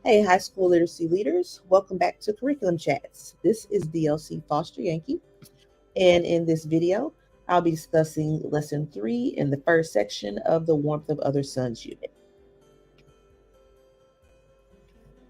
Hey, high school literacy leaders, welcome back to Curriculum Chats. This is DLC Foster Yankee, and in this video, I'll be discussing Lesson 3 in the first section of the Warmth of Other Suns unit.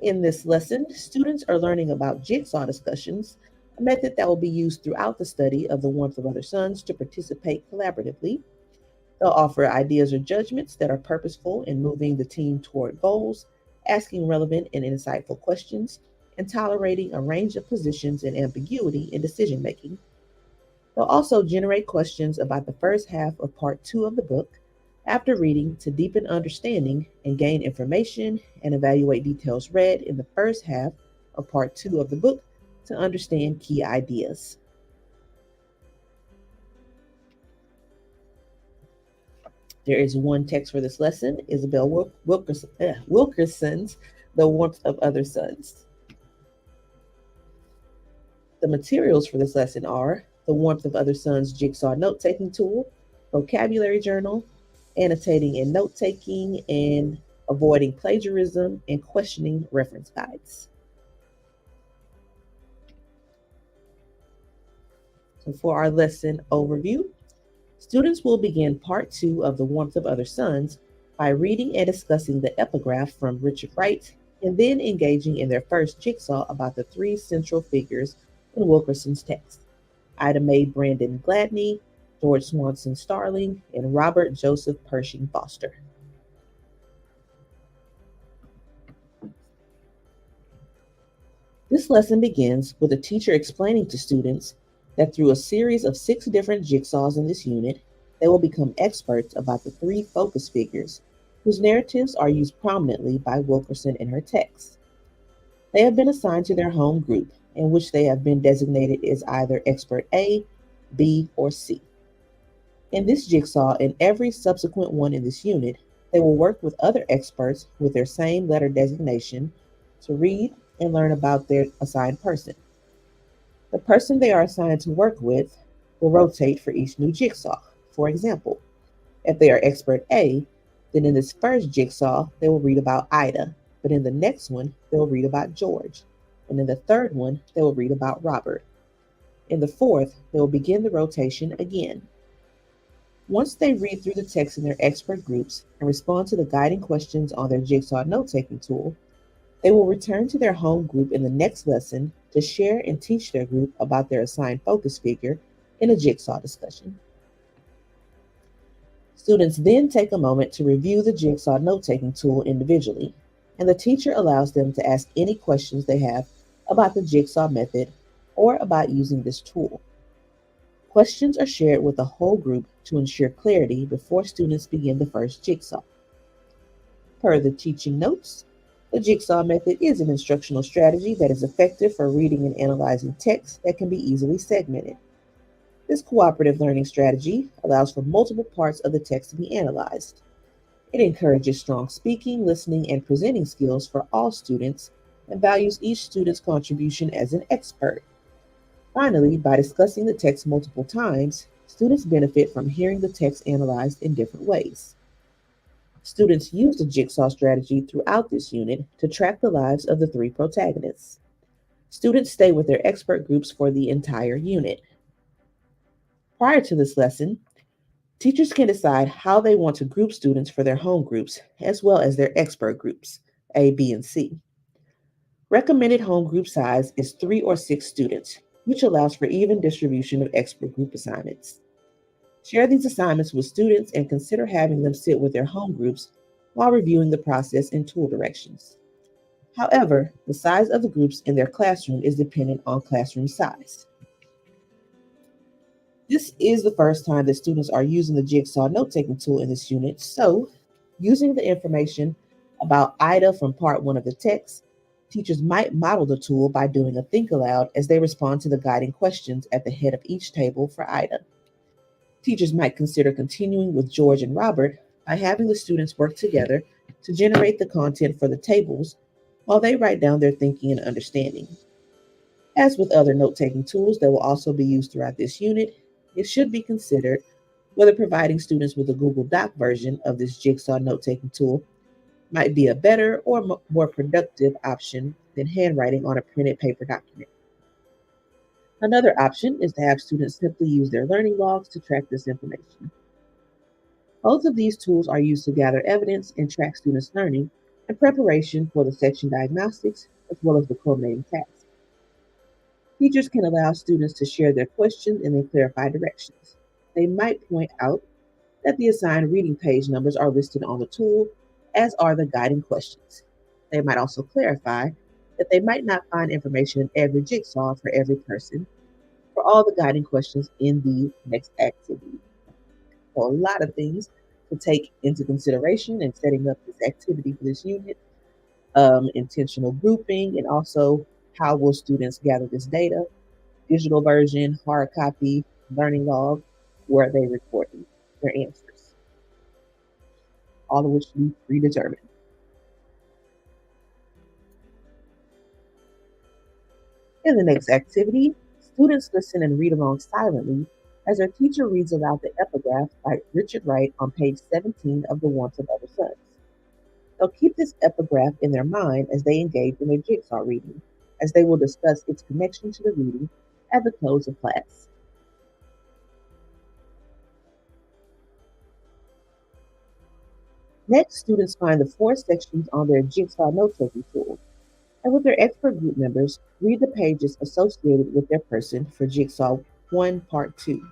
In this lesson, students are learning about jigsaw discussions, a method that will be used throughout the study of the Warmth of Other Suns to participate collaboratively. They'll offer ideas or judgments that are purposeful in moving the team toward goals, asking relevant and insightful questions, and tolerating a range of positions and ambiguity in decision making. They'll also generate questions about the first half of part 2 of the book after reading to deepen understanding and gain information and evaluate details read in the first half of part 2 of the book to understand key ideas. There is one text for this lesson, Isabel Wilkerson's The Warmth of Other Suns. The materials for this lesson are The Warmth of Other Suns Jigsaw Note-Taking Tool, Vocabulary Journal, Annotating and Note-Taking, and Avoiding Plagiarism and Questioning Reference Guides. So for our lesson overview, students will begin part 2 of The Warmth of Other Suns by reading and discussing the epigraph from Richard Wright, and then engaging in their first jigsaw about the three central figures in Wilkerson's text: Ida Mae Brandon Gladney, George Swanson Starling, and Robert Joseph Pershing Foster. This lesson begins with a teacher explaining to students that through a series of 6 different jigsaws in this unit, they will become experts about the 3 focus figures whose narratives are used prominently by Wilkerson in her text. They have been assigned to their home group, in which they have been designated as either expert A, B, or C. In this jigsaw and every subsequent one in this unit, they will work with other experts with their same letter designation to read and learn about their assigned person. The person they are assigned to work with will rotate for each new jigsaw. For example, if they are expert A, then in this first jigsaw, they will read about Ida, but in the next one, they will read about George, and in the third one, they will read about Robert. In the fourth, they will begin the rotation again. Once they read through the text in their expert groups and respond to the guiding questions on their jigsaw note-taking tool, they will return to their home group in the next lesson to share and teach their group about their assigned focus figure in a jigsaw discussion. Students then take a moment to review the jigsaw note-taking tool individually, and the teacher allows them to ask any questions they have about the jigsaw method or about using this tool. Questions are shared with the whole group to ensure clarity before students begin the first jigsaw. Per the teaching notes, the jigsaw method is an instructional strategy that is effective for reading and analyzing text that can be easily segmented. This cooperative learning strategy allows for multiple parts of the text to be analyzed. It encourages strong speaking, listening, and presenting skills for all students and values each student's contribution as an expert. Finally, by discussing the text multiple times, students benefit from hearing the text analyzed in different ways. Students use the jigsaw strategy throughout this unit to track the lives of the 3 protagonists. Students stay with their expert groups for the entire unit. Prior to this lesson, teachers can decide how they want to group students for their home groups, as well as their expert groups, A, B, and C. Recommended home group size is 3 or 6 students, which allows for even distribution of expert group assignments. Share these assignments with students and consider having them sit with their home groups while reviewing the process and tool directions. However, the size of the groups in their classroom is dependent on classroom size. This is the first time that students are using the jigsaw note-taking tool in this unit, so using the information about Ida from part 1 of the text, teachers might model the tool by doing a think aloud as they respond to the guiding questions at the head of each table for Ida. Teachers might consider continuing with George and Robert by having the students work together to generate the content for the tables while they write down their thinking and understanding. As with other note-taking tools that will also be used throughout this unit, it should be considered whether providing students with a Google Doc version of this jigsaw note-taking tool might be a better or more productive option than handwriting on a printed paper document. Another option is to have students simply use their learning logs to track this information. Both of these tools are used to gather evidence and track students' learning in preparation for the section diagnostics as well as the culminating task. Teachers can allow students to share their questions and then clarify directions. They might point out that the assigned reading page numbers are listed on the tool, as are the guiding questions. They might also clarify that they might not find information in every jigsaw for every person for all the guiding questions in the next activity. So a lot of things to take into consideration in setting up this activity for this unit, intentional grouping, and also how will students gather this data, digital version, hard copy, learning log, where they recording their answers, all of which we predetermined. In the next activity, students listen and read along silently as their teacher reads aloud the epigraph by Richard Wright on page 17 of The Want of Other Sons. They'll keep this epigraph in their mind as they engage in their jigsaw reading, as they will discuss its connection to the reading at the close of class. Next, students find the 4 sections on their jigsaw note-taking tool, and with their expert group members, read the pages associated with their person for Jigsaw 1, Part 2.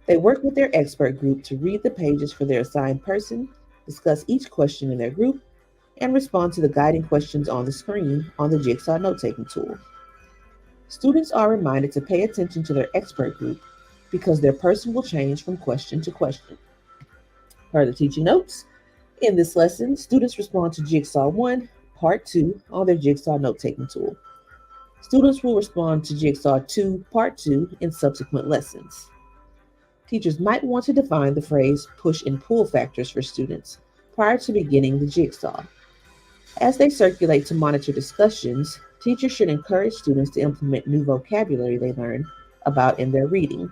They work with their expert group to read the pages for their assigned person, discuss each question in their group, and respond to the guiding questions on the screen on the Jigsaw note-taking tool. Students are reminded to pay attention to their expert group because their person will change from question to question. Per the teaching notes, in this lesson, students respond to Jigsaw 1, Part 2 on their Jigsaw note-taking tool. Students will respond to Jigsaw 2, Part 2 in subsequent lessons. Teachers might want to define the phrase push and pull factors for students prior to beginning the jigsaw. As they circulate to monitor discussions, teachers should encourage students to implement new vocabulary they learn about in their reading,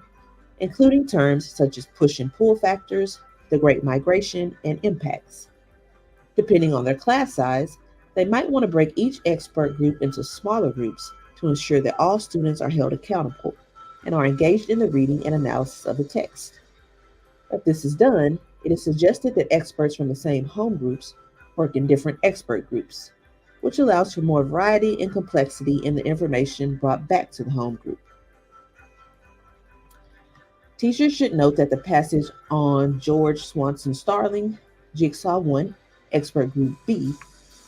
including terms such as push and pull factors, the Great Migration, and impacts. Depending on their class size, they might want to break each expert group into smaller groups to ensure that all students are held accountable and are engaged in the reading and analysis of the text. If this is done, it is suggested that experts from the same home groups work in different expert groups, which allows for more variety and complexity in the information brought back to the home group. Teachers should note that the passage on George Swanson Starling, Jigsaw 1, Expert Group B,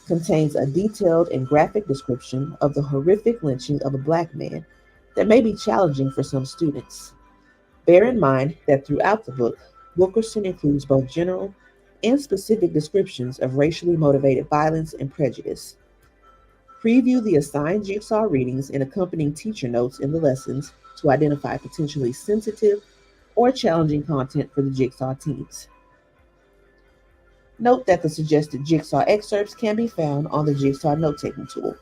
contains a detailed and graphic description of the horrific lynching of a Black man that may be challenging for some students. Bear in mind that throughout the book, Wilkerson includes both general and specific descriptions of racially motivated violence and prejudice. Preview the assigned jigsaw readings and accompanying teacher notes in the lessons to identify potentially sensitive or challenging content for the jigsaw teams. Note that the suggested jigsaw excerpts can be found on the Jigsaw note-taking tool,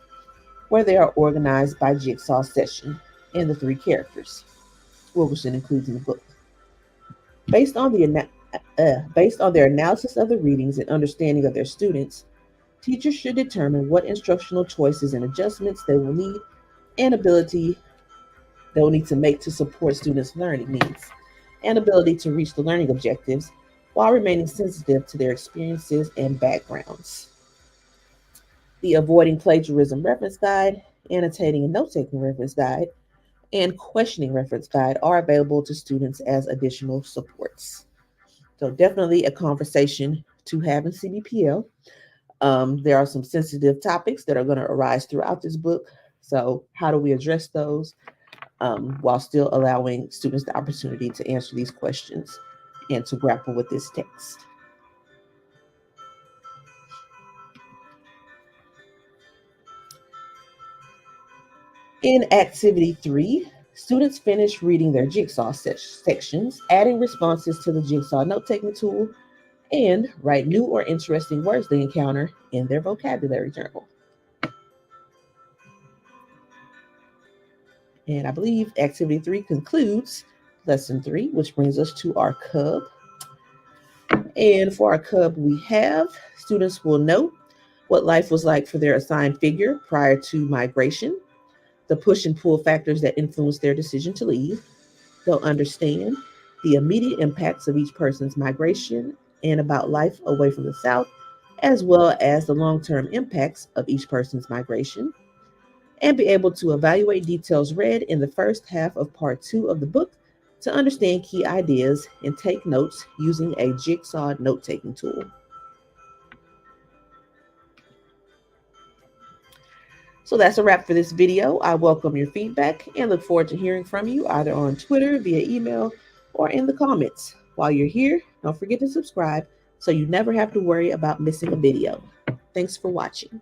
where they are organized by jigsaw session in the 3 characters Wilkerson includes in the book. Based on their analysis of the readings and understanding of their students, teachers should determine what instructional choices and adjustments they will need to make to support students' learning needs and ability to reach the learning objectives while remaining sensitive to their experiences and backgrounds. The Avoiding Plagiarism Reference Guide, Annotating and Note-Taking Reference Guide, and Questioning Reference Guide are available to students as additional supports. So definitely a conversation to have in CBPL. There are some sensitive topics that are going to arise throughout this book. So how do we address those while still allowing students the opportunity to answer these questions and to grapple with this text? In Activity 3, students finish reading their jigsaw sections, adding responses to the jigsaw note-taking tool, and write new or interesting words they encounter in their vocabulary journal. And I believe Activity 3 concludes Lesson 3, which brings us to our cub. And for our cub we have, students will know what life was like for their assigned figure prior to migration, the push and pull factors that influence their decision to leave. They'll understand the immediate impacts of each person's migration and about life away from the South, as well as the long term impacts of each person's migration, and be able to evaluate details read in the first half of part 2 of the book to understand key ideas and take notes using a jigsaw note taking tool. So that's a wrap for this video. I welcome your feedback and look forward to hearing from you either on Twitter, via email, or in the comments. While you're here, don't forget to subscribe so you never have to worry about missing a video. Thanks for watching.